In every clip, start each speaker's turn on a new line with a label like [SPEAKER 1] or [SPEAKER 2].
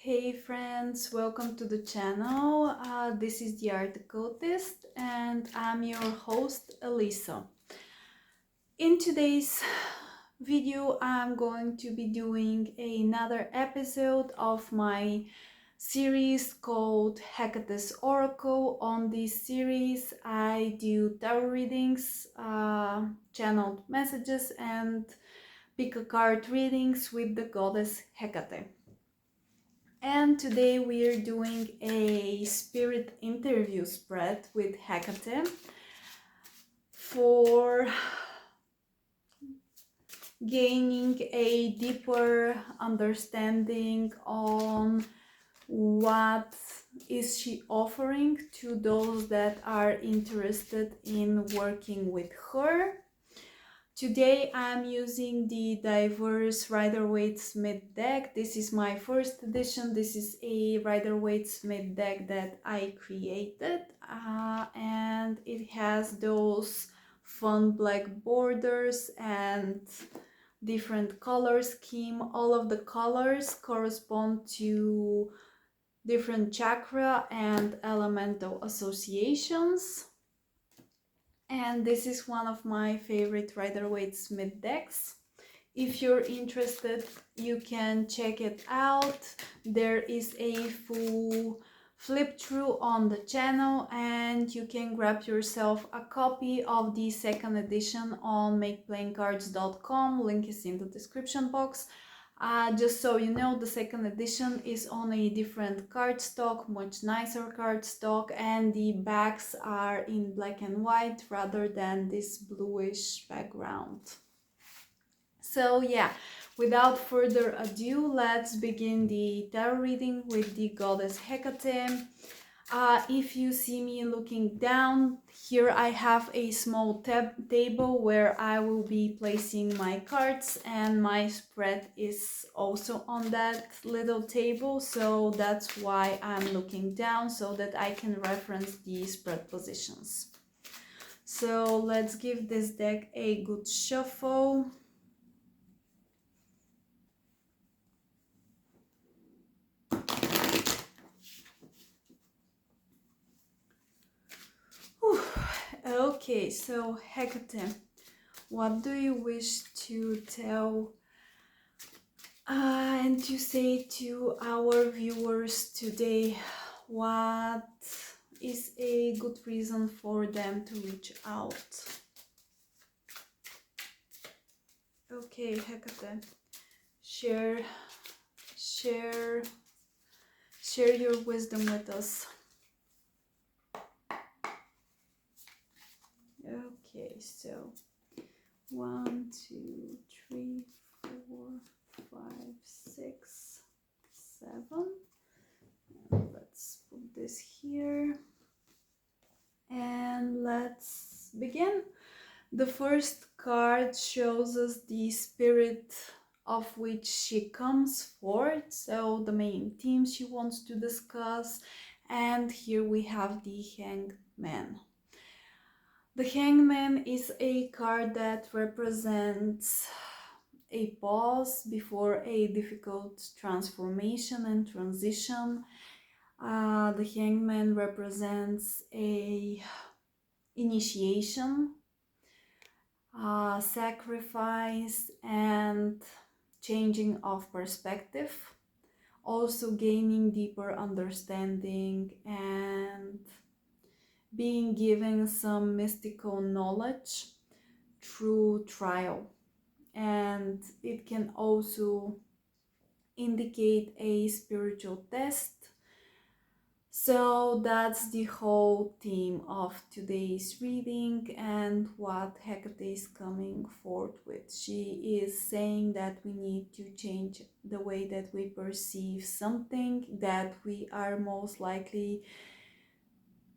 [SPEAKER 1] Hey friends, welcome to the channel. This is the Art Occultist and I'm your host Elisa. In today's video I'm going to be doing another episode of my series called Hecate's Oracle. On this series I do tarot readings, channeled messages and pick a card readings with the goddess Hecate. And today we are doing a spirit interview spread with Hecate for gaining a deeper understanding on what is she offering to those that are interested in working with her. Today I'm using the Diverse Rider-Waite-Smith deck. This is my first edition. This is a Rider-Waite-Smith deck that I created and it has those fun black borders and different color scheme. All of the colors correspond to different chakra and elemental associations. And this is one of my favorite Rider-Waite-Smith decks. If you're interested, you can check it out. There is a full flip through on the channel and you can grab yourself a copy of the second edition on makeplayingcards.com. Link is in the description box. Just so you know, the second edition is on a different cardstock, much nicer cardstock, and the backs are in black and white rather than this bluish background. So yeah, without further ado, let's begin the tarot reading with the goddess Hecate. If you see me looking down, here I have a small table where I will be placing my cards, and my spread is also on that little table, so that's why I'm looking down, so that I can reference the spread positions. So let's give this deck a good shuffle. Whew. Okay, so Hecate, what do you wish to tell and to say to our viewers today? What is a good reason for them to reach out? Okay, Hecate, share your wisdom with us. Okay, so 1, 2, 3, 4, 5, 6, 7. And let's put this here and let's begin. The first card shows us the spirit of which she comes forth, so the main theme she wants to discuss, and here we have the Hanged Man. The Hangman is a card that represents a pause before a difficult transformation and transition. The Hangman represents a initiation, sacrifice, and changing of perspective. Also gaining deeper understanding and being given some mystical knowledge through trial. And it can also indicate a spiritual test. So that's the whole theme of today's reading and what Hecate is coming forth with. She is saying that we need to change the way that we perceive something, that we are most likely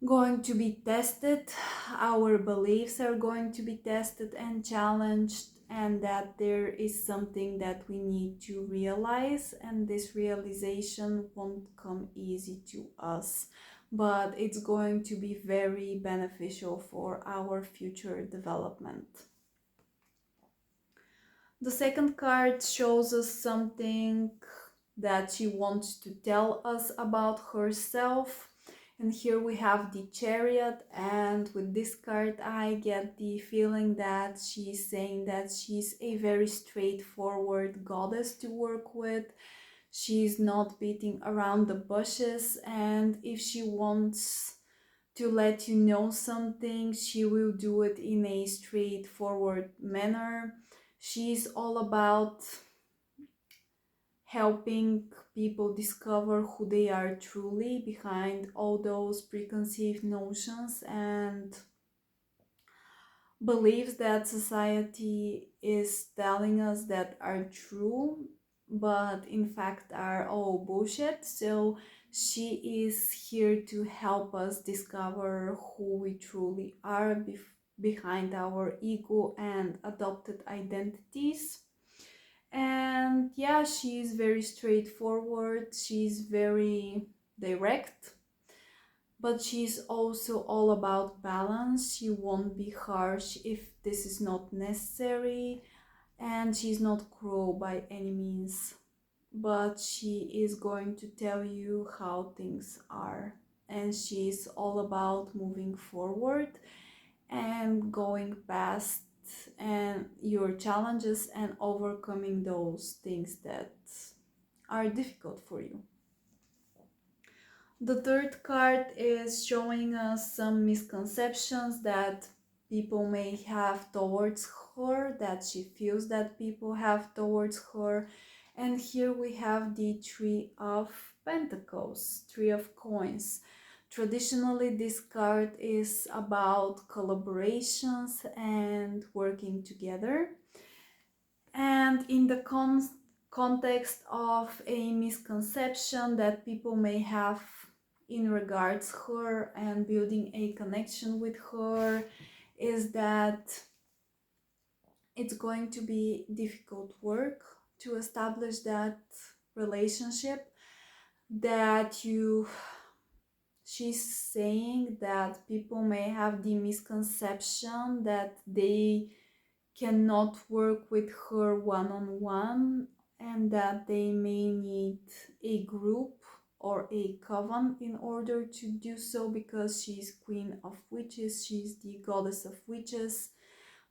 [SPEAKER 1] going to be tested, our beliefs are going to be tested and challenged, and that there is something that we need to realize, and this realization won't come easy to us, but it's going to be very beneficial for our future development. The second card shows us something that she wants to tell us about herself. And here we have the Chariot, and with this card I get the feeling that she's saying that she's a very straightforward goddess to work with. She's not beating around the bushes, and if she wants to let you know something, she will do it in a straightforward manner. She's all about helping people discover who they are truly behind all those preconceived notions and beliefs that society is telling us that are true, but in fact are all bullshit. So she is here to help us discover who we truly are behind our ego and adopted identities. And yeah, she's very straightforward, she's very direct, but she's also all about balance. She won't be harsh if this is not necessary, and she's not cruel by any means, but she is going to tell you how things are. And she's all about moving forward and going past and your challenges and overcoming those things that are difficult for you. The third card is showing us some misconceptions that people may have towards her, that she feels that people have towards her. And here we have the Three of Pentacles, Three of Coins. Traditionally, this card is about collaborations and working together. And in the context of a misconception that people may have in regards her and building a connection with her, is that it's going to be difficult work to establish that relationship, that she's saying that people may have the misconception that they cannot work with her one-on-one, and that they may need a group or a coven in order to do so, because she's Queen of Witches, she's the goddess of witches.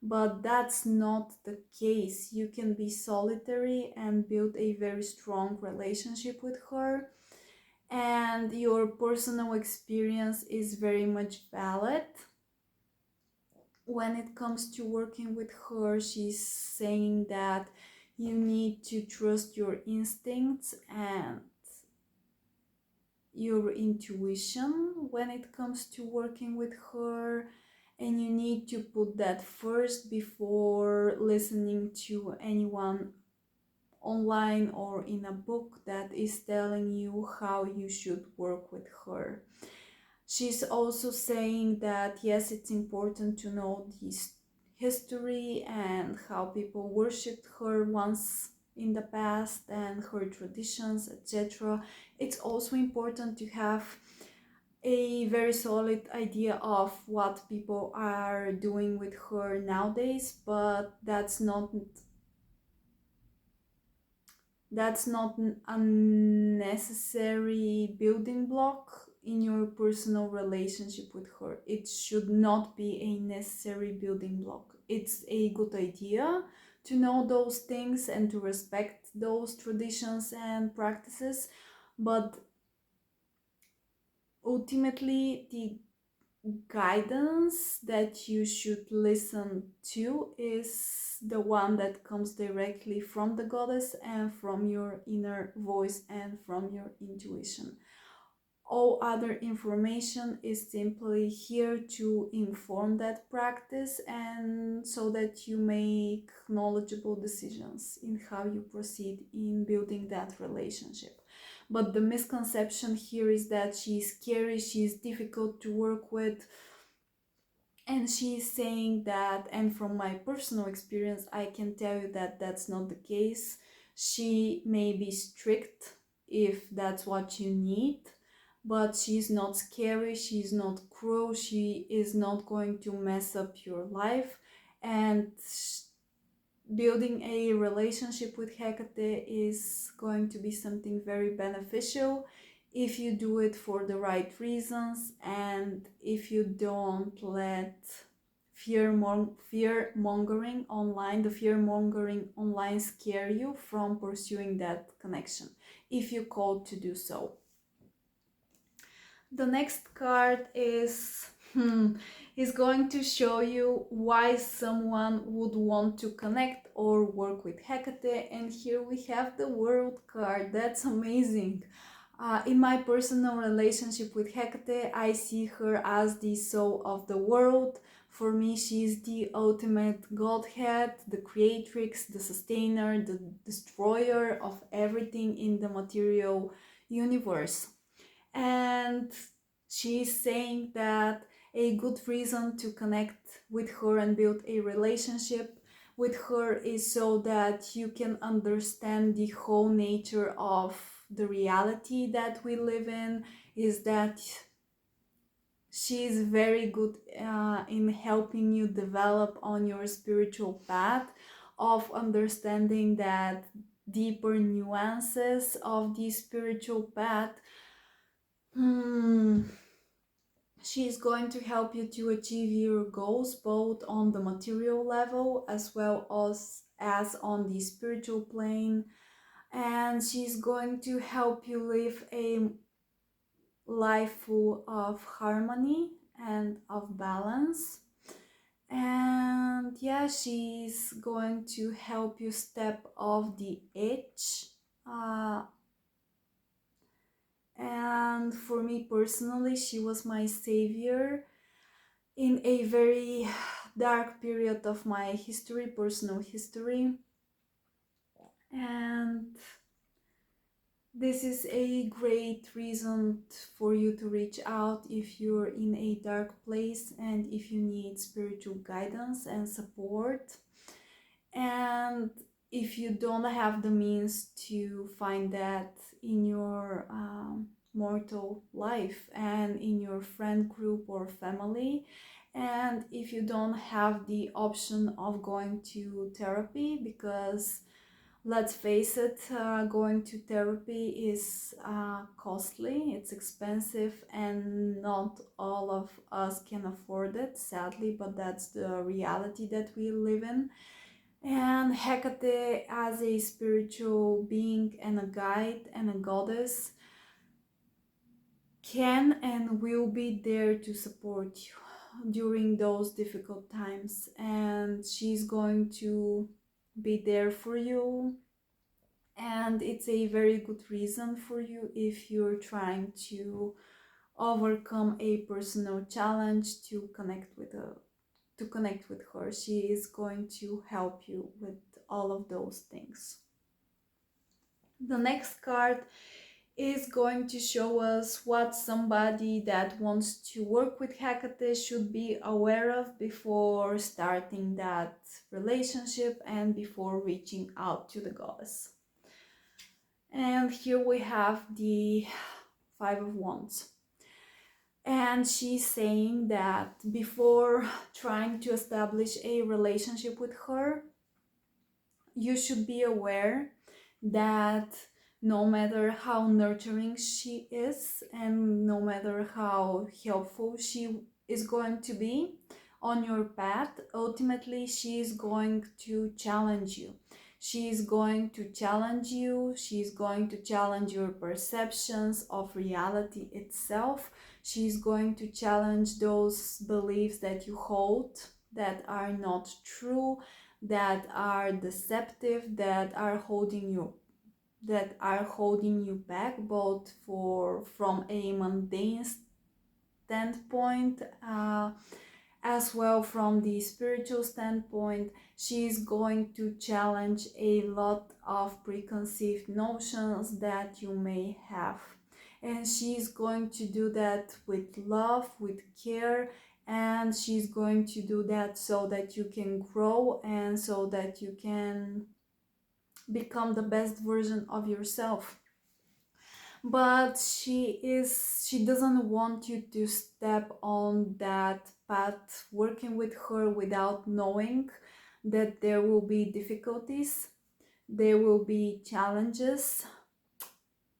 [SPEAKER 1] But that's not the case. You can be solitary and build a very strong relationship with her, and your personal experience is very much valid. When it comes to working with her, she's saying that you need to trust your instincts and your intuition when it comes to working with her, and you need to put that first before listening to anyone online or in a book that is telling you how you should work with her. She's also saying that yes, it's important to know this history and how people worshipped her once in the past and her traditions, etc. It's also important to have a very solid idea of what people are doing with her nowadays, but that's not an unnecessary building block in your personal relationship with her. It should not be a necessary building block. It's a good idea to know those things and to respect those traditions and practices, but ultimately the guidance that you should listen to is the one that comes directly from the goddess and from your inner voice and from your intuition. All other information is simply here to inform that practice, and so that you make knowledgeable decisions in how you proceed in building that relationship. But the misconception here is that she's scary, she's difficult to work with, and she's saying that, and from my personal experience I can tell you that that's not the case. She may be strict if that's what you need, but she's not scary, she's not cruel, she is not going to mess up your life. And building a relationship with Hecate is going to be something very beneficial if you do it for the right reasons, and if you don't let fear mongering online scare you from pursuing that connection, if you called to do so. The next card is going to show you why someone would want to connect or work with Hecate, and here we have the World card. That's amazing. In my personal relationship with Hecate, I see her as the soul of the world. For me, she is the ultimate godhead, the creatrix, the sustainer, the destroyer of everything in the material universe. And she's saying that a good reason to connect with her and build a relationship with her is so that you can understand the whole nature of the reality that we live in, is that she is very good in helping you develop on your spiritual path of understanding that deeper nuances of the spiritual path. She's going to help you to achieve your goals both on the material level as well as on the spiritual plane, and she's going to help you live a life full of harmony and of balance. And yeah, she's going to help you step off the edge. And for me personally, she was my savior in a very dark period of my history, personal history. And this is a great reason for you to reach out if you're in a dark place and if you need spiritual guidance and support. And if you don't have the means to find that in your mortal life and in your friend group or family, and if you don't have the option of going to therapy, because let's face it, going to therapy is costly, it's expensive, and not all of us can afford it, sadly, but that's the reality that we live in. And Hecate, as a spiritual being and a guide and a goddess, can and will be there to support you during those difficult times. And she's going to be there for you. And it's a very good reason for you if you're trying to overcome a personal challenge to connect with her. She is going to help you with all of those things. The next card is going to show us what somebody that wants to work with Hecate should be aware of before starting that relationship and before reaching out to the goddess. And here we have the Five of Wands. And she's saying that before trying to establish a relationship with her, you should be aware that no matter how nurturing she is and no matter how helpful she is going to be on your path, ultimately she is going to challenge you. She's going to challenge you. She's going to challenge your perceptions of reality itself. She's going to challenge those beliefs that you hold that are not true, that are deceptive, that are holding you back, both from a mundane standpoint, as well from the spiritual standpoint. She's going to challenge a lot of preconceived notions that you may have, and she's going to do that with love, with care, and she's going to do that so that you can grow and so that you can become the best version of yourself. But she doesn't want you to step on that path working with her without knowing that there will be difficulties, there will be challenges,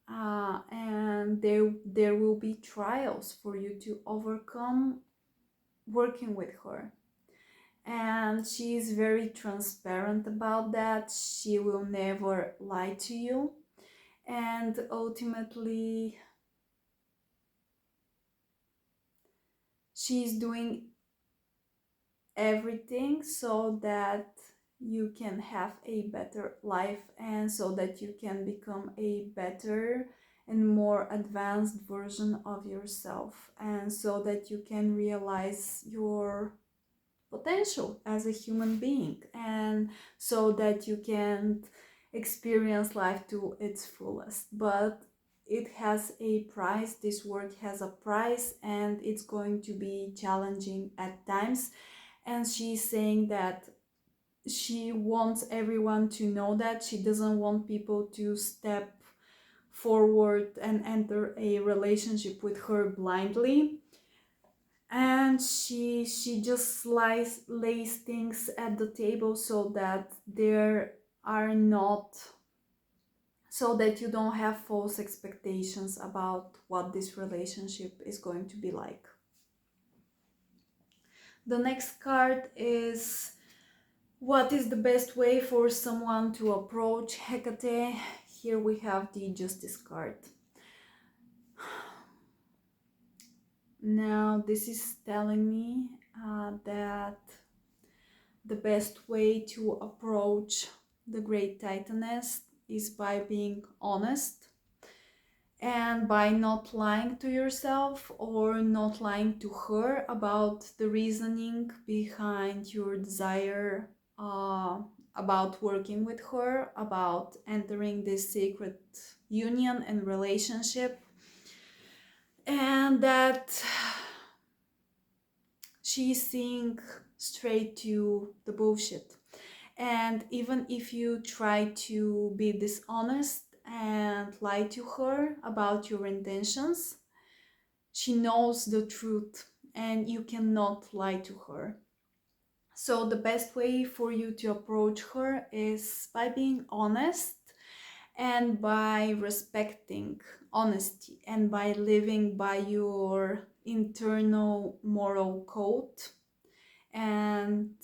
[SPEAKER 1] and there will be trials for you to overcome working with her. And she is very transparent about that. She will never lie to you, and ultimately she's doing everything so that you can have a better life, and so that you can become a better and more advanced version of yourself, and so that you can realize your potential as a human being, and so that you can experience life to its fullest. But it has a price. This work has a price, and it's going to be challenging at times. And she's saying that she wants everyone to know that she doesn't want people to step forward and enter a relationship with her blindly. And she just lays things at the table so that there are not, so that you don't have false expectations about what this relationship is going to be like. The next card is, what is the best way for someone to approach Hecate? Here we have the Justice card. Now this is telling me that the best way to approach the Great Titaness is by being honest, and by not lying to yourself or not lying to her about the reasoning behind your desire about working with her, about entering this sacred union and relationship, and that she's seeing straight to the bullshit. And even if you try to be dishonest and lie to her about your intentions, she knows the truth and you cannot lie to her. So the best way for you to approach her is by being honest, and by respecting honesty, and by living by your internal moral code. And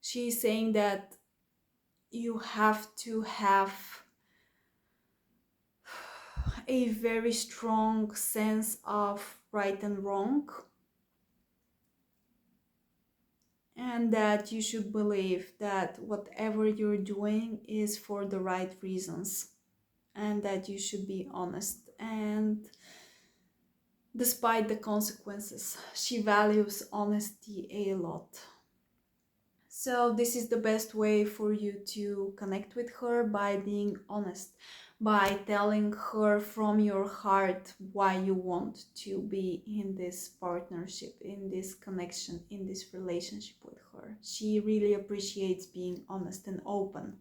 [SPEAKER 1] she's saying that you have to have a very strong sense of right and wrong, and that you should believe that whatever you're doing is for the right reasons, and that you should be honest. And despite the consequences, she values honesty a lot. So this is the best way for you to connect with her, by being honest, by telling her from your heart why you want to be in this partnership, in this connection, in this relationship with her. She really appreciates being honest and open.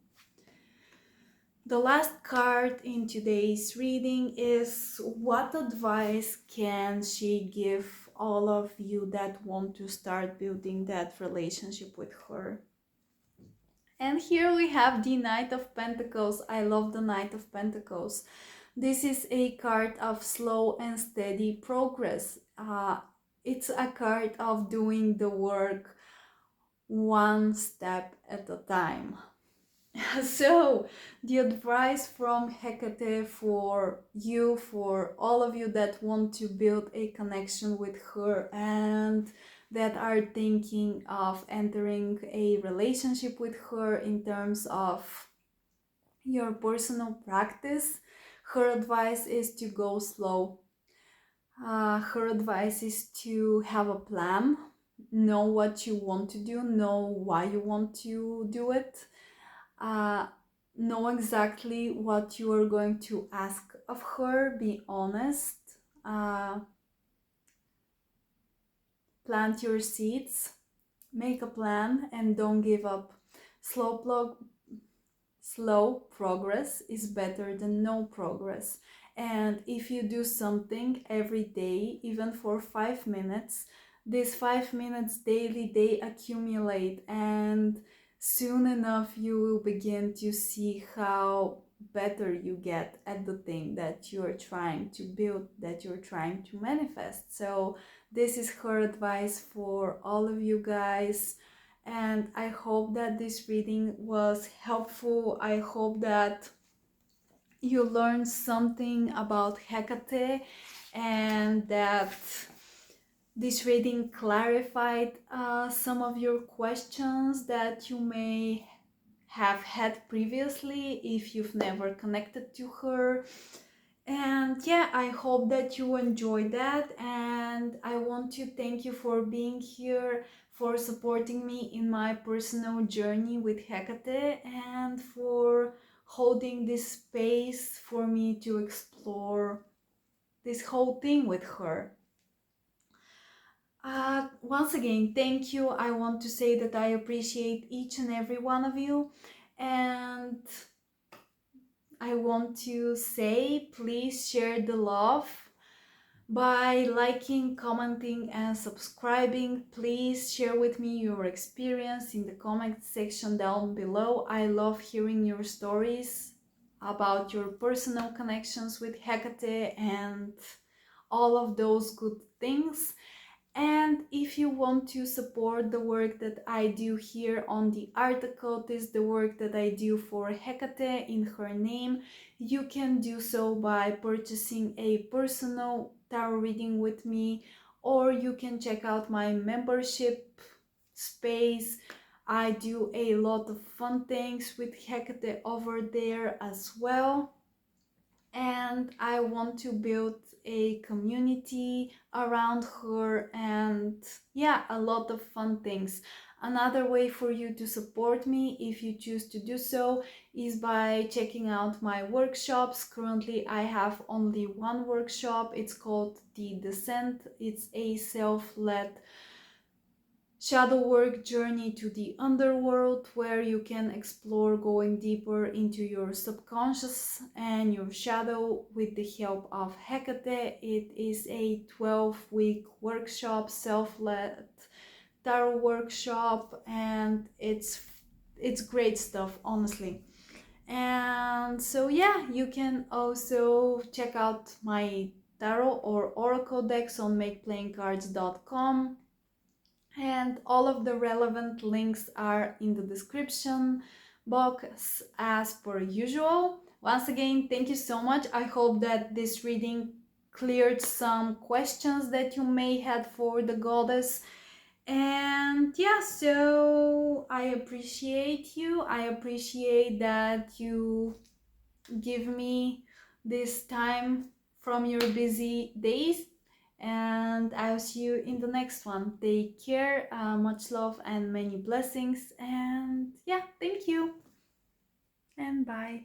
[SPEAKER 1] The last card in today's reading is, what advice can she give all of you that want to start building that relationship with her? And here we have the Knight of Pentacles. I love the Knight of Pentacles. This is a card of slow and steady progress. It's a card of doing the work one step at a time. So the advice from Hecate for you, for all of you that want to build a connection with her and that are thinking of entering a relationship with her in terms of your personal practice, her advice is to go slow. Her advice is to have a plan, know what you want to do, know why you want to do it, know exactly what you are going to ask of her, be honest, plant your seeds, make a plan, and don't give up. Slow progress is better than no progress. And if you do something every day, even for 5 minutes, these 5 minutes daily, they accumulate, and soon enough you will begin to see how better you get at the thing that you're trying to build, that you're trying to manifest. So this is her advice for all of you guys, and I hope that this reading was helpful. I hope that you learned something about Hecate, and that this reading clarified some of your questions that you may have had previously if you've never connected to her. And yeah, I hope that you enjoyed that, and I want to thank you for being here, for supporting me in my personal journey with Hecate, and for holding this space for me to explore this whole thing with her. Once again, thank you. I want to say that I appreciate each and every one of you, and I want to say please share the love by liking, commenting, and subscribing. Please share with me your experience in the comment section down below. I love hearing your stories about your personal connections with Hecate and all of those good things. And if you want to support the work that I do here on the Art Occultist, the work that I do for Hecate in her name, you can do so by purchasing a personal tarot reading with me, or you can check out my membership space. I do a lot of fun things with Hecate over there as well, and I want to build a community around her, and yeah, a lot of fun things. Another way for you to support me, if you choose to do so, is by checking out my workshops. Currently I have only one workshop. It's called The Descent. It's a self-led shadow work journey to the underworld, where you can explore going deeper into your subconscious and your shadow with the help of Hecate. It is a 12-week workshop, self-led tarot workshop, and it's great stuff, honestly. And so yeah, you can also check out my tarot or oracle decks on makeplayingcards.com, and all of the relevant links are in the description box as per usual. Once again, thank you so much. I hope that this reading cleared some questions that you may have for the goddess. And yeah, so I appreciate you. I appreciate that you give me this time from your busy days, and I'll see you in the next one. Take care, much love and many blessings, and yeah, thank you, and bye.